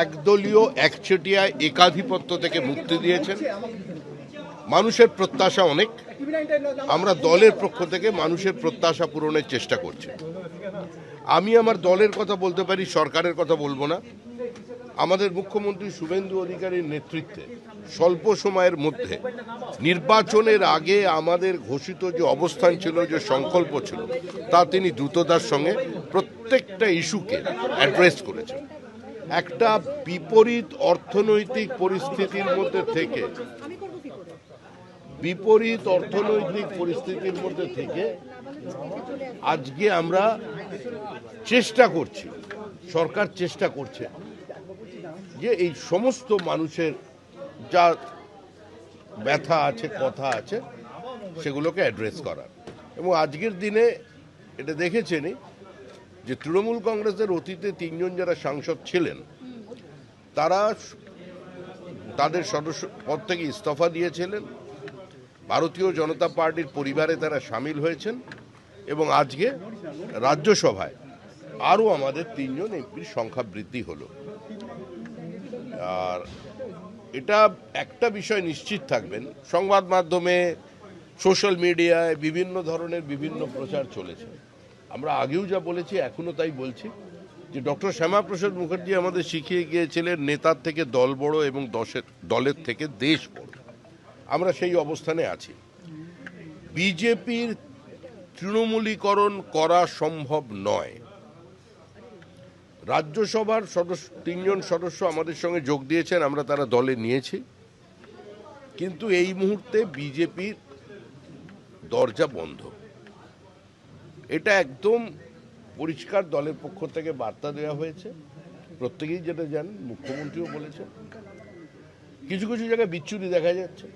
একদলীয় একচেটিয়া একাধিপত্য থেকে মুক্তি দিয়েছেন। মানুষের প্রত্যাশা অনেক, আমরা দলের পক্ষ থেকে মানুষের প্রত্যাশা পূরণের চেষ্টা করছি। আমি আমার দলের কথা বলতে পারি, সরকারের কথা বলবো না। আমাদের মুখ্যমন্ত্রী শুভেন্দু অধিকারীর নেতৃত্বে স্বল্প সময়ের মধ্যে নির্বাচনের আগে আমাদের ঘোষিত যে অবস্থান ছিল, যে সংকল্প ছিল, তা তিনি দ্রুততার সঙ্গে প্রত্যেকটা ইস্যুকে অ্যাড্রেস করেছেন। একটা বিপরীত অর্থনৈতিক পরিস্থিতির মধ্যে থেকে আজকে আমরা চেষ্টা করছি, সরকার চেষ্টা করছে যে এই সমস্ত মানুষের যা ব্যথা আছে, কথা আছে, সেগুলোকে অ্যাড্রেস করার। এবং আজকের দিনে এটা দেখেছেনই যে তৃণমূল কংগ্রেসের অতীতে 3 জন যারা সাংসদ ছিলেন, তারা তাদের সদস্য পদ থেকে ইস্তফা দিয়েছিলেন, ভারতীয় জনতা পার্টির পরিবারে তারা সামিল হয়েছেন, এবং আজকে রাজ্যসভায় আরও আমাদের 3 জন এমপির সংখ্যা বৃদ্ধি হলো। আর এটা একটা বিষয় নিশ্চিত থাকবেন, সংবাদ মাধ্যমে, সোশ্যাল মিডিয়ায় বিভিন্ন ধরনের বিভিন্ন প্রচার চলেছে। আমরা আগেও যা বলেছি, এখনও তাই বলছি, যে ডক্টর শ্যামাপ্রসাদ মুখার্জি আমাদের শিখিয়ে গিয়েছিলেন নেতার থেকে দল বড় এবং দলের থেকে দেশ বড়। আমরা সেই অবস্থানে আছি। বিজেপির তৃণমূলীকরণ করা সম্ভব নয়। রাজ্যসভার 3 জন সদস্য আমাদের সঙ্গে যোগ দিয়েছেন, আমরা তারা দলে নিয়েছি, কিন্তু এই মুহূর্তে বিজেপির দরজা বন্ধ। এটা একদম পরিষ্কার দলের পক্ষ থেকে বার্তা দেওয়া হয়েছে, প্রত্যেকেই যেটা জানেন, মুখ্যমন্ত্রীও বলেছেন। কিছু কিছু জায়গায় বিচ্ছুরি দেখা যাচ্ছে,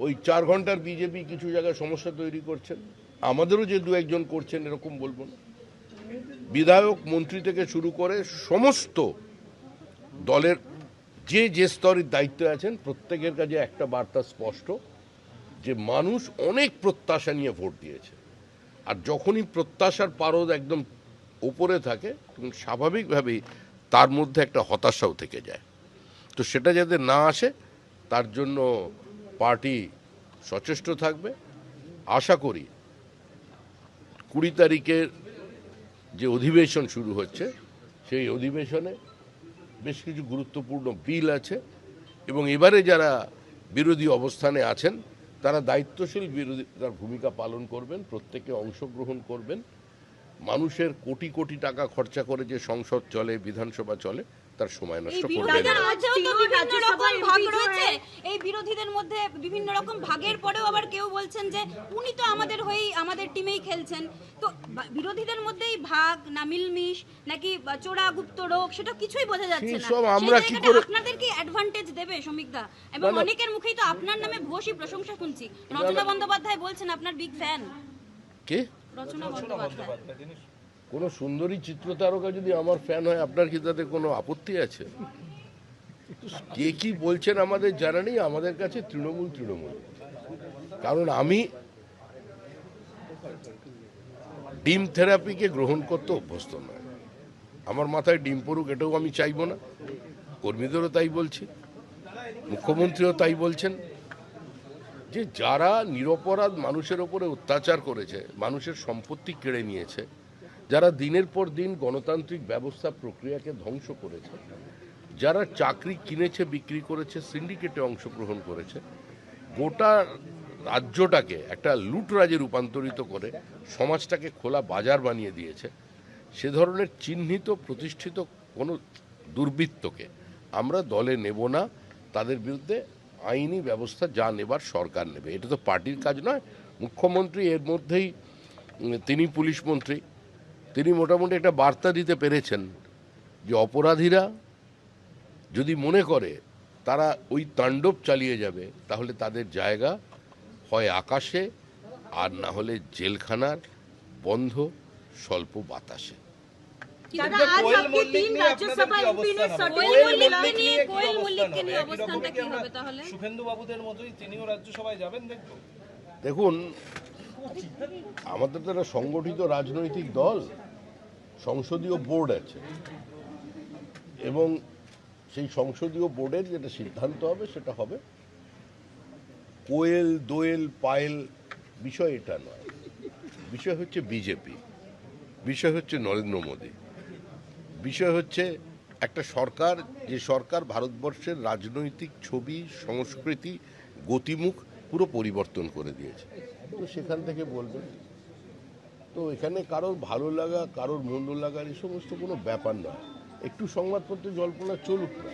ওই 4 ঘন্টার বিজেপি কিছু জায়গায় সমস্যা তৈরি করছেন, আমাদেরও যে 2-1 জন করছেন এরকম বলবো না। বিধায়ক, মন্ত্রী থেকে শুরু করে সমস্ত দলের যে স্তরের দায়িত্বে আছেন, প্রত্যেকের কাছে একটা বার্তা স্পষ্ট, যে মানুষ অনেক প্রত্যাশা নিয়ে ভোট দিয়েছে। আর যখনই প্রত্যাশার পারদ একদম উপরে থাকে, তখন স্বাভাবিকভাবেই তার মধ্যে একটা হতাশাও থেকে যায়। তো সেটা যাতে না আসে, তার জন্য পার্টি সচেষ্ট থাকবে। আশা করি 20 তারিখের যে অধিবেশন শুরু হচ্ছে, সেই অধিবেশনে বেশ কিছু গুরুত্বপূর্ণ বিল আছে, এবং এবারে যারা বিরোধী অবস্থানে আছেন তারা দায়িত্বশীল বিরোধিতার ভূমিকা পালন করবেন, প্রত্যেকে অংশগ্রহণ করবেন। মানুষের কোটি কোটি টাকা খরচা করে যে সংসদ চলে, বিধানসভা চলে, তার সময় নষ্ট করবেন না। এই বিরোধীদের মধ্যে বিভিন্ন রকম ভাগের পরেও আবার কেউ বলছেন যে উনি তো আমাদের হয়েই, আমাদের টিমেই খেলছেন। তো বিরোধীদের মধ্যেই ভাগ না মিলমিশ নাকি চোরা গুপ্ত রোগ, সেটা কিছুই বোঝা যাচ্ছে না। আমরা কি করে আপনাদের কি অ্যাডভান্টেজ দেবে সমীকদা? এবং অনেকের মুখেই তো আপনার নামে ভূয়সী প্রশংসা শুনছি। রচনা বন্দ্যোপাধ্যায় বলছেন আপনার বিগ ফ্যান। কে? রচনা বন্দ্যোপাধ্যায়। কোনো সুন্দরী চিত্রতারকা যদি আমার ফ্যান হয়, আপনার কি তাতে কোনো আপত্তি আছে? কে কি বলছেন আমাদের জানা নেই, আমাদের কাছে তৃণমূল। কারণ আমি ডিম থেরাপিকে গ্রহণ করতে অভ্যস্ত নয়। আমার মাথায় ডিম পড়ুক, এটাও আমি চাইব না। কর্মীদেরও তাই বলছি, মুখ্যমন্ত্রীও তাই বলছেন, যে যারা নিরপরাধ মানুষের ওপরে অত্যাচার করেছে, মানুষের সম্পত্তি কেড়ে নিয়েছে, যারা দিনের পর দিন গণতান্ত্রিক ব্যবস্থা প্রক্রিয়াকে ধ্বংস করেছে, যারা চাকরি কিনেছে, বিক্রি করেছে, সিন্ডিকেটে অংশগ্রহণ করেছে, গোটা রাজ্যটাকে একটা লুটরাজে রূপান্তরিত করে সমাজটাকে খোলা বাজার বানিয়ে দিয়েছে, সে ধরনের চিহ্নিত প্রতিষ্ঠিত কোনো দুর্বৃত্তকে আমরা দলে নেব না। তাদের বিরুদ্ধে আইনি ব্যবস্থা যা নেবার সরকার নেবে, এটা তো পার্টির কাজ নয়। মুখ্যমন্ত্রী এর মধ্যেই, তিনি পুলিশ মন্ত্রী, তিনি মোটামুটি একটা বার্তা দিতে পেরেছেন যে অপরাধীরা যদি মনে করে তারা ওই তাণ্ডব চালিয়ে যাবে, তাহলে তাদের জায়গা হয় আকাশে, আর না হলে জেলখানার বন্ধ স্বল্প বাতাসে। দেখুন, আমাদের তো একটা সংগঠিত রাজনৈতিক দল, সংসদীয় বোর্ড আছে, এবং সেই সংসদীয় বোর্ডের যেটা সিদ্ধান্ত হবে সেটা হবে। কোয়েল দোয়েল পায়েল বিষয় এটা নয়, বিষয় হচ্ছে বিজেপি, বিষয় হচ্ছে নরেন্দ্র মোদী, বিষয় হচ্ছে একটা সরকার, যে সরকার ভারতবর্ষের রাজনৈতিক ছবি, সংস্কৃতি, গতিমুখ পুরো পরিবর্তন করে দিয়েছে। তো সেখান থেকে বলবেন, তো এখানে কারোর ভালো লাগা কারোর মন্দ লাগার এই সমস্ত কোনো ব্যাপার নয়। একটু সংবাদপত্রে জল্পনা চলুক না,